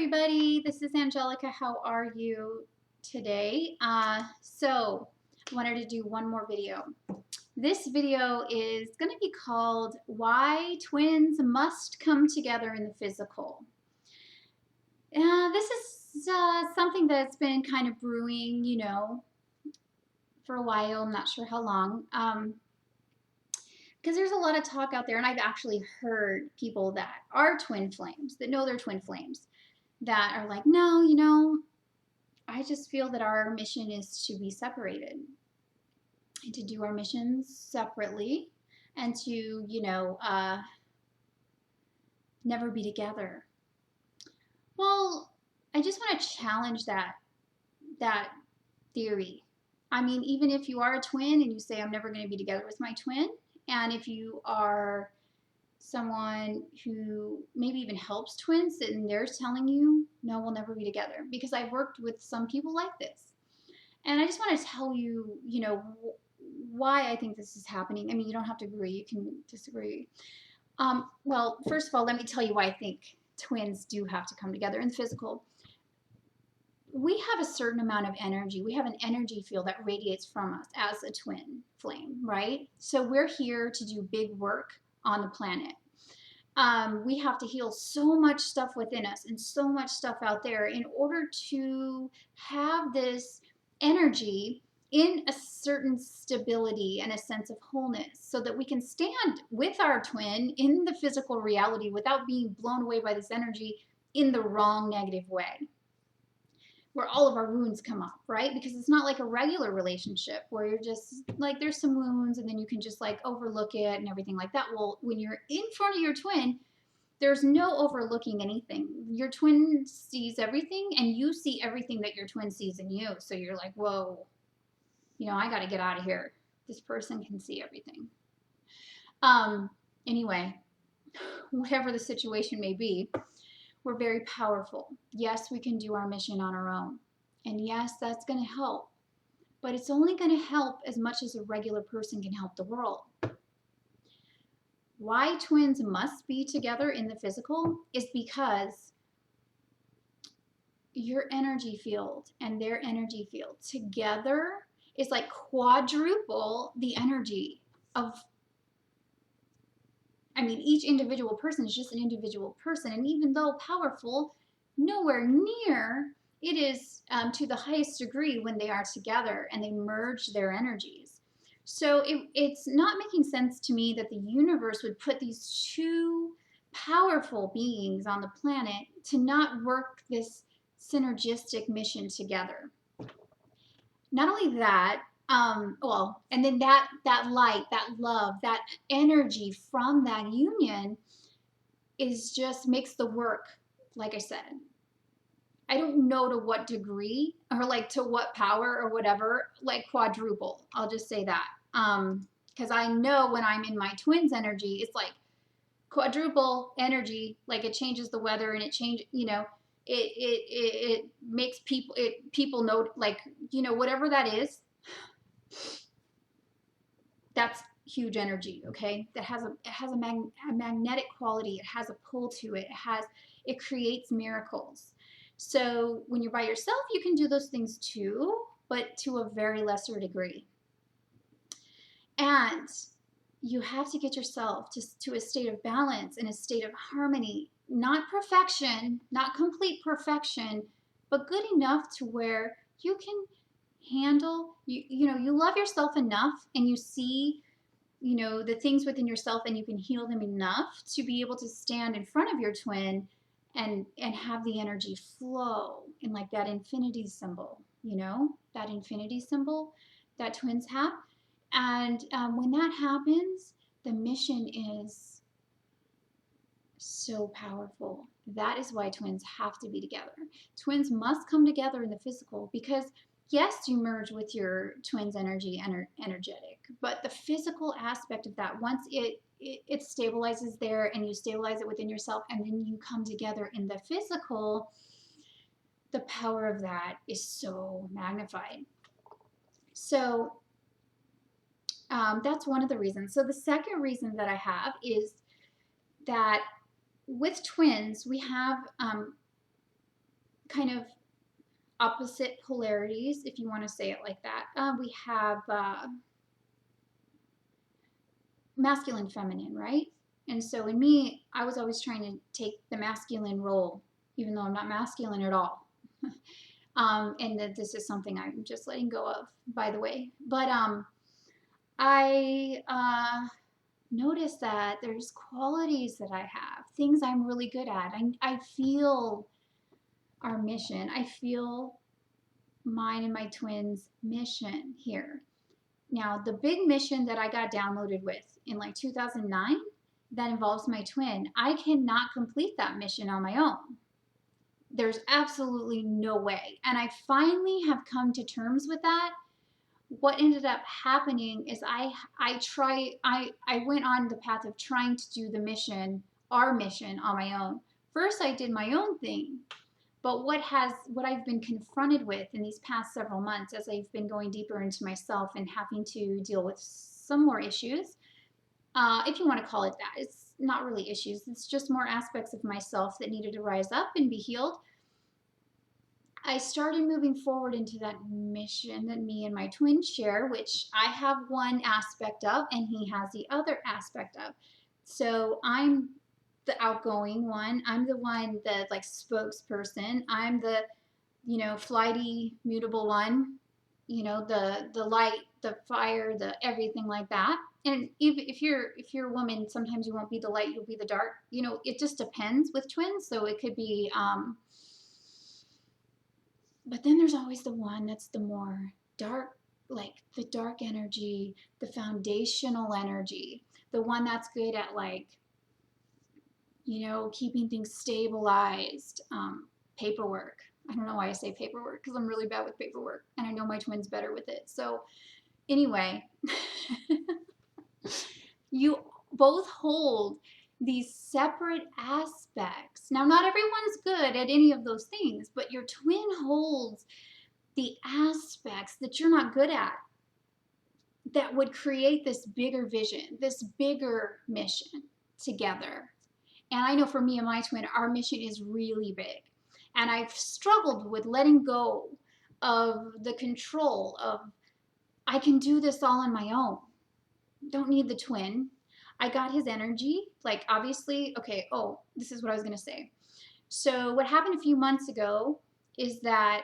everybody, this is Angelica. How are you today? So I wanted to do one more video. This video is going to be called Why Twins Must Come Together in the Physical. This is something that's been kind of brewing, for a while. I'm not sure how long. Because there's a lot of talk out there, and I've actually heard people that are twin flames, that know they're twin flames, that are like, no, I just feel that our mission is to be separated and to do our missions separately and to, never be together. Well, I just want to challenge that theory. I mean, even if you are a twin and you say, I'm never going to be together with my twin, and if you are someone who maybe even helps twins and they're telling you, no, we'll never be together, because I've worked with some people like this. And I just want to tell you, why I think this is happening. I mean, you don't have to agree, you can disagree. Well, first of all, let me tell you why I think twins do have to come together in the physical. We have a certain amount of energy. We have an energy field that radiates from us as a twin flame, right? So we're here to do big work on the planet. We have to heal so much stuff within us and so much stuff out there in order to have this energy in a certain stability and a sense of wholeness, so that we can stand with our twin in the physical reality without being blown away by this energy in the wrong negative way, where all of our wounds come up, right? Because it's not like a regular relationship where you're just like, there's some wounds and then you can just like overlook it and everything like that. Well, when you're in front of your twin, there's no overlooking anything. Your twin sees everything and you see everything that your twin sees in you. So you're like, whoa, I got to get out of here. This person can see everything. Anyway, whatever the situation may be, we're very powerful. Yes, we can do our mission on our own. And yes, that's going to help. But it's only going to help as much as a regular person can help the world. Why twins must be together in the physical is because your energy field and their energy field together is like quadruple the energy of, each individual person is just an individual person. And even though powerful, nowhere near it is to the highest degree when they are together and they merge their energies. So it's not making sense to me that the universe would put these two powerful beings on the planet to not work this synergistic mission together. Not only that, and then that light, that love, that energy from that union is just makes the work, like I said, I don't know to what degree or like to what power or whatever, like quadruple. I'll just say that. Because I know when I'm in my twins energy, it's like quadruple energy, like it changes the weather and it changes, it makes people know, like, whatever that is, that's huge energy. Okay, that has a magnetic quality. It has a pull to it. It creates miracles. So when you're by yourself, you can do those things too, but to a very lesser degree. And you have to get yourself to a state of balance and a state of harmony, not perfection, not complete perfection, but good enough to where you can handle, you love yourself enough and you see, the things within yourself and you can heal them enough to be able to stand in front of your twin and have the energy flow in like that infinity symbol, that infinity symbol that twins have. And when that happens, the mission is so powerful. That is why twins have to be together. Twins must come together in the physical because, yes, you merge with your twin's energy, energetic, but the physical aspect of that, once it stabilizes there and you stabilize it within yourself and then you come together in the physical, the power of that is so magnified. So that's one of the reasons. So the second reason that I have is that with twins, we have kind of opposite polarities, if you want to say it like that. We have masculine, feminine, right? And so in me, I was always trying to take the masculine role, even though I'm not masculine at all. And that this is something I'm just letting go of, by the way. But I notice that there's qualities that I have, things I'm really good at. I feel our mission. I feel mine and my twins' mission here. Now, the big mission that I got downloaded with in like 2009 that involves my twin, I cannot complete that mission on my own. There's absolutely no way. And I finally have come to terms with that. What ended up happening is I went on the path of trying to do the mission, our mission, on my own. First, I did my own thing. But what I've been confronted with in these past several months, as I've been going deeper into myself and having to deal with some more issues, if you want to call it that, it's not really issues. It's just more aspects of myself that needed to rise up and be healed. I started moving forward into that mission that me and my twin share, which I have one aspect of and he has the other aspect of. So I'm the outgoing one. I'm the one that like spokesperson. I'm the, flighty, mutable one, the light, the fire, the everything like that. And if you're a woman, sometimes you won't be the light, you'll be the dark. It just depends with twins. So it could be, but then there's always the one that's the more dark, like the dark energy, the foundational energy, the one that's good at like, keeping things stabilized, paperwork. I don't know why I say paperwork because I'm really bad with paperwork and I know my twin's better with it. So anyway, you both hold these separate aspects. Now, not everyone's good at any of those things, but your twin holds the aspects that you're not good at that would create this bigger vision, this bigger mission together. And I know for me and my twin, our mission is really big. And I've struggled with letting go of the control of, I can do this all on my own. Don't need the twin. I got his energy, like obviously, okay, this is what I was going to say. So what happened a few months ago is that,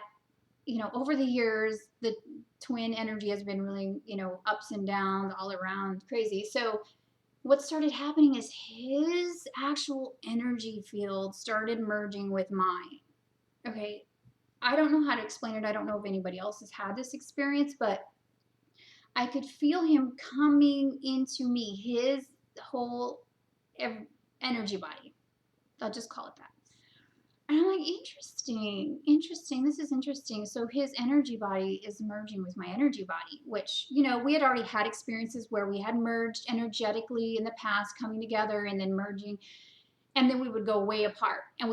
over the years, the twin energy has been really, ups and downs all around, crazy. So what started happening is his actual energy field started merging with mine. Okay, I don't know how to explain it. I don't know if anybody else has had this experience, but I could feel him coming into me, his whole energy body. I'll just call it that. And I'm like, interesting. This is interesting. So his energy body is merging with my energy body, which, we had already had experiences where we had merged energetically in the past, coming together and then merging. And then we would go way apart and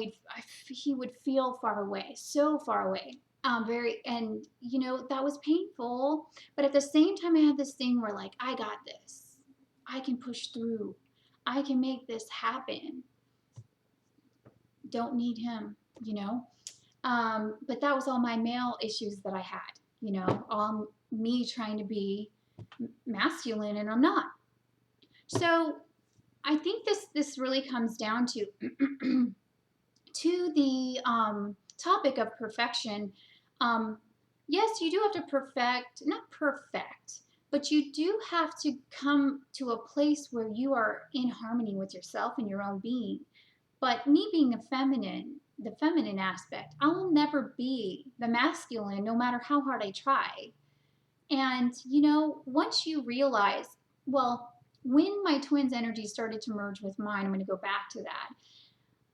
he would feel far away, so far away. That was painful. But at the same time, I had this thing where like, I got this. I can push through. I can make this happen. Don't need him, but that was all my male issues that I had, all me trying to be masculine and I'm not. So I think this really comes down to to the topic of perfection. Yes, you do have to not perfect, but you do have to come to a place where you are in harmony with yourself and your own being. But me being the feminine aspect, I will never be the masculine no matter how hard I try. And, once you realize, well, when my twin's energy started to merge with mine, I'm going to go back to that.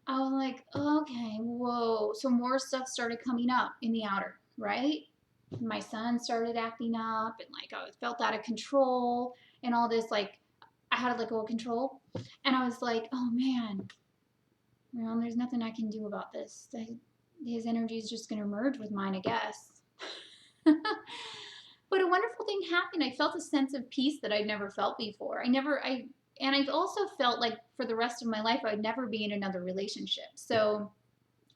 I was like, okay, whoa. So more stuff started coming up in the outer, right? My son started acting up and like I felt out of control and all this, like I had to let go of control. And I was like, oh man, well, there's nothing I can do about this. His energy is just going to merge with mine, I guess. But a wonderful thing happened. I felt a sense of peace that I'd never felt before. And I've also felt like for the rest of my life, I'd never be in another relationship. So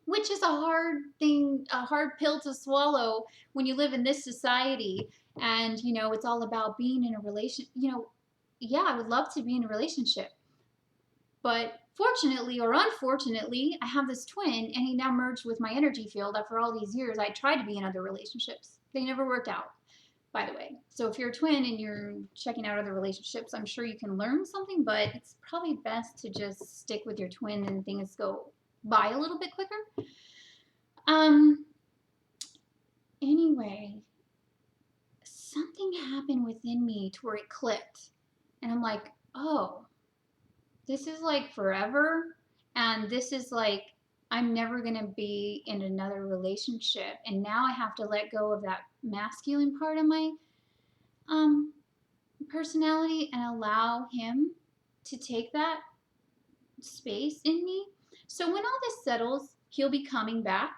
which is a hard thing, a hard pill to swallow when you live in this society. And, it's all about being in a relation. Yeah, I would love to be in a relationship. But fortunately or unfortunately, I have this twin and he now merged with my energy field after all these years. I tried to be in other relationships. They never worked out, by the way. So if you're a twin and you're checking out other relationships, I'm sure you can learn something, but it's probably best to just stick with your twin and things go by a little bit quicker. Um, anyway, something happened within me to where it clicked. And I'm like, oh, this is like forever. And this is like, I'm never going to be in another relationship. And now I have to let go of that masculine part of my personality and allow him to take that space in me. So when all this settles, he'll be coming back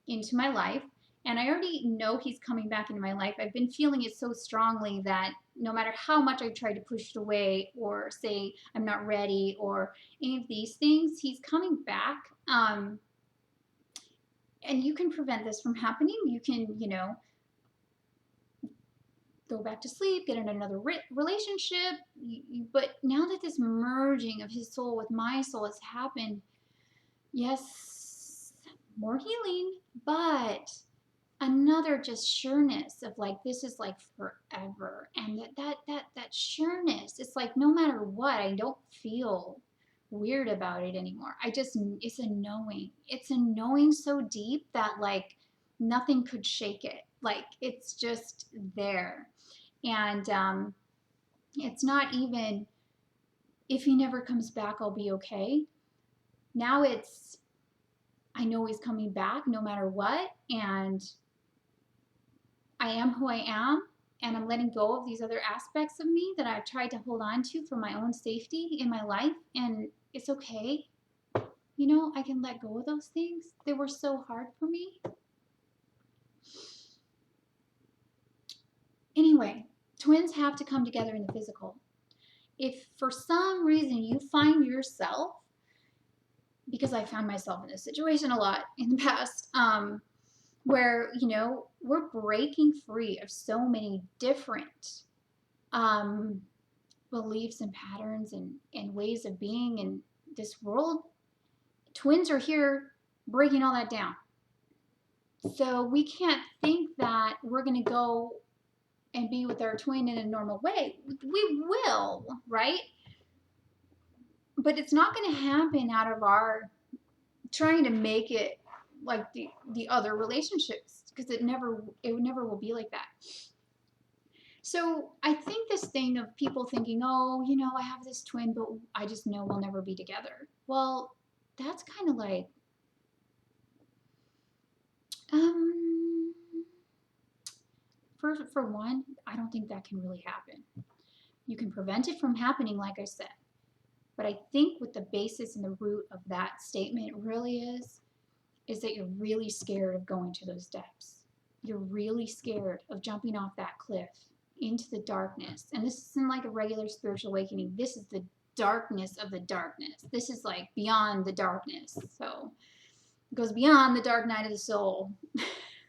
into my life. And I already know he's coming back into my life. I've been feeling it so strongly that no matter how much I've tried to push it away or say I'm not ready or any of these things, he's coming back. And you can prevent this from happening. You can, go back to sleep, get in another relationship. But now that this merging of his soul with my soul has happened, yes, more healing, but another just sureness of like this is like forever. And that sureness, it's like no matter what, I don't feel weird about it anymore. It's a knowing. It's a knowing so deep that like nothing could shake it. Like it's just there. And it's not even if he never comes back, I'll be okay. Now it's I know he's coming back no matter what, and I am who I am, and I'm letting go of these other aspects of me that I've tried to hold on to for my own safety in my life, and it's okay. I can let go of those things. They were so hard for me. Anyway, twins have to come together in the physical. If for some reason you find yourself, because I found myself in this situation a lot in the past, where, we're breaking free of so many different beliefs and patterns and ways of being in this world. Twins are here breaking all that down. So we can't think that we're going to go and be with our twin in a normal way. We will, right? But it's not going to happen out of our trying to make it like the other relationships, because it never will be like that. So I think this thing of people thinking, oh, I have this twin, but I just know we'll never be together. Well, that's kind of like, for one, I don't think that can really happen. You can prevent it from happening, like I said. But I think what the basis and the root of that statement really is that you're really scared of going to those depths. You're really scared of jumping off that cliff into the darkness. And this isn't like a regular spiritual awakening. This is the darkness of the darkness. This is like beyond the darkness. So it goes beyond the dark night of the soul.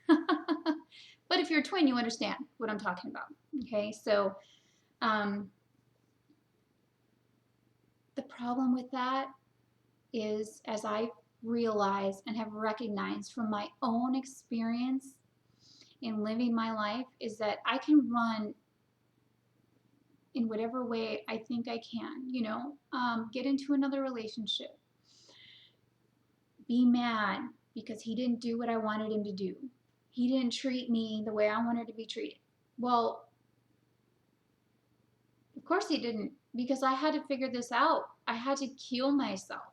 But if you're a twin, you understand what I'm talking about. Okay, so the problem with that is, as I realize and have recognized from my own experience in living my life, is that I can run in whatever way I think I can, get into another relationship, be mad because he didn't do what I wanted him to do. He didn't treat me the way I wanted to be treated. Well, of course he didn't, because I had to figure this out. I had to heal myself,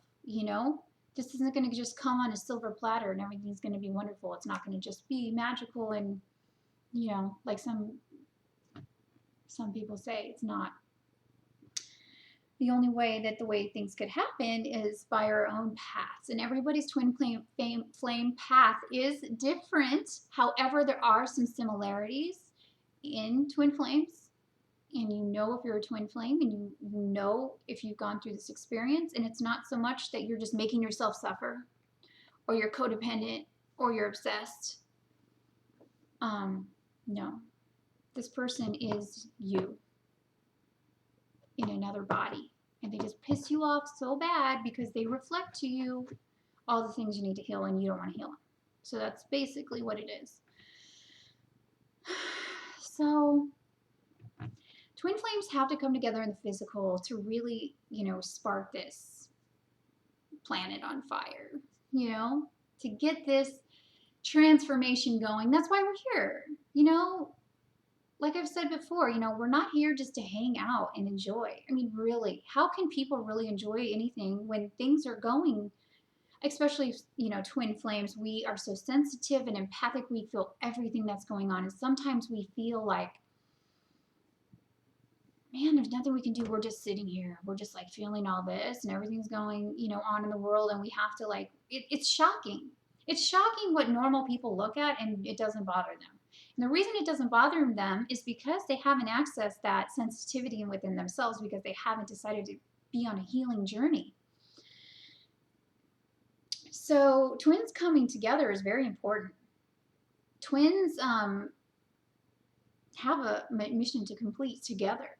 This isn't going to just come on a silver platter and everything's going to be wonderful. It's not going to just be magical and, like some people say. It's not. The only way that the way things could happen is by our own paths. And everybody's twin flame path is different. However, there are some similarities in twin flames. And if you're a twin flame, and you know if you've gone through this experience. And it's not so much that you're just making yourself suffer or you're codependent, or you're obsessed. No. This person is you in another body. And they just piss you off so bad because they reflect to you all the things you need to heal and you don't want to heal them. So that's basically what it is. So twin flames have to come together in the physical to really, spark this planet on fire, to get this transformation going. That's why we're here. Like I've said before, we're not here just to hang out and enjoy. I mean, really, how can people really enjoy anything when things are going, especially, twin flames, we are so sensitive and empathic. We feel everything that's going on. And sometimes we feel like, man, there's nothing we can do. We're just sitting here. We're just like feeling all this and everything's going, on in the world. And we have to it's shocking. It's shocking what normal people look at and it doesn't bother them. And the reason it doesn't bother them is because they haven't accessed that sensitivity within themselves because they haven't decided to be on a healing journey. So twins coming together is very important. Twins have a mission to complete together.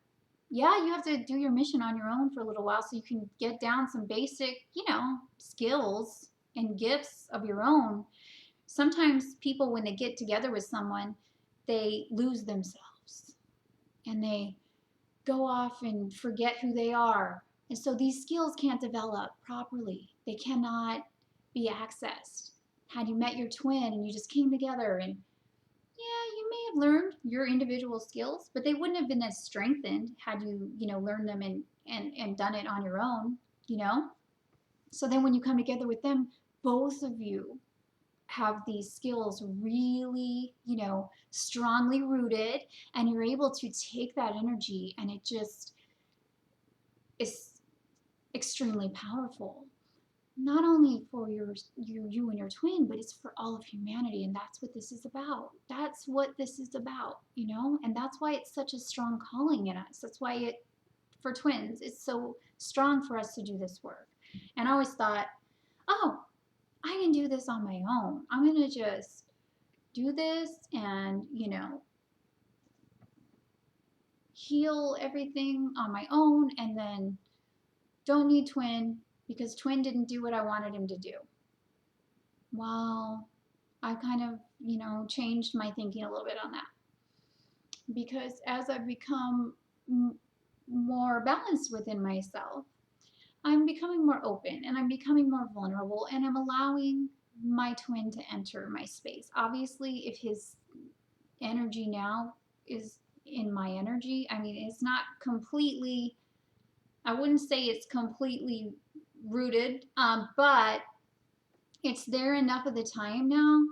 Yeah, you have to do your mission on your own for a little while so you can get down some basic, skills and gifts of your own. Sometimes people, when they get together with someone, they lose themselves and they go off and forget who they are. And so these skills can't develop properly. They cannot be accessed. Had you met your twin and you just came together and you may have learned your individual skills, but they wouldn't have been as strengthened had you, learned them and done it on your own, So then when you come together with them, both of you have these skills really, strongly rooted, and you're able to take that energy and it just is extremely powerful. Not only for you and your twin, but it's for all of humanity. And that's what this is about. That's what this is about, and that's why it's such a strong calling in us. That's why for twins, it's so strong for us to do this work. And I always thought, oh, I can do this on my own. I'm going to just do this and, heal everything on my own and then don't need twin because twin didn't do what I wanted him to do. Well, I kind of, changed my thinking a little bit on that. Because as I've become more balanced within myself, I'm becoming more open and I'm becoming more vulnerable and I'm allowing my twin to enter my space. Obviously, if his energy now is in my energy, I mean, it's not completely, I wouldn't say it's completely rooted, but it's there enough of the time now,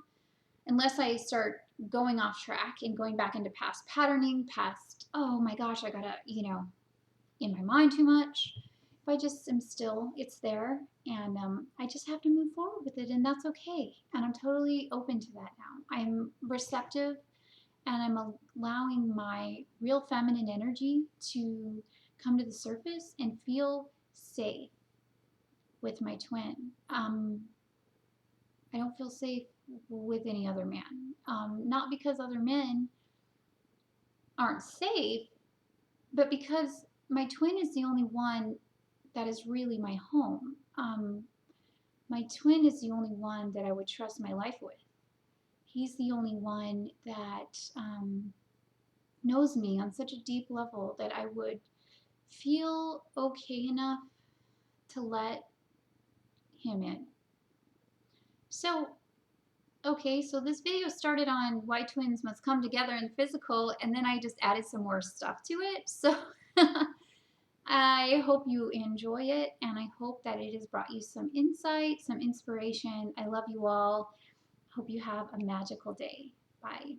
unless I start going off track and going back into past patterning, oh my gosh, I gotta, in my mind too much. If I just am still, it's there, and I just have to move forward with it, and that's okay. And I'm totally open to that now. I'm receptive, and I'm allowing my real feminine energy to come to the surface and feel safe with my twin. I don't feel safe with any other man. Not because other men aren't safe, but because my twin is the only one that is really my home. My twin is the only one that I would trust my life with. He's the only one that knows me on such a deep level that I would feel okay enough to let him in. So, okay, so this video started on why twins must come together in physical, and then I just added some more stuff to it. So I hope you enjoy it, and I hope that it has brought you some insight, some inspiration. I love you all. Hope you have a magical day. Bye.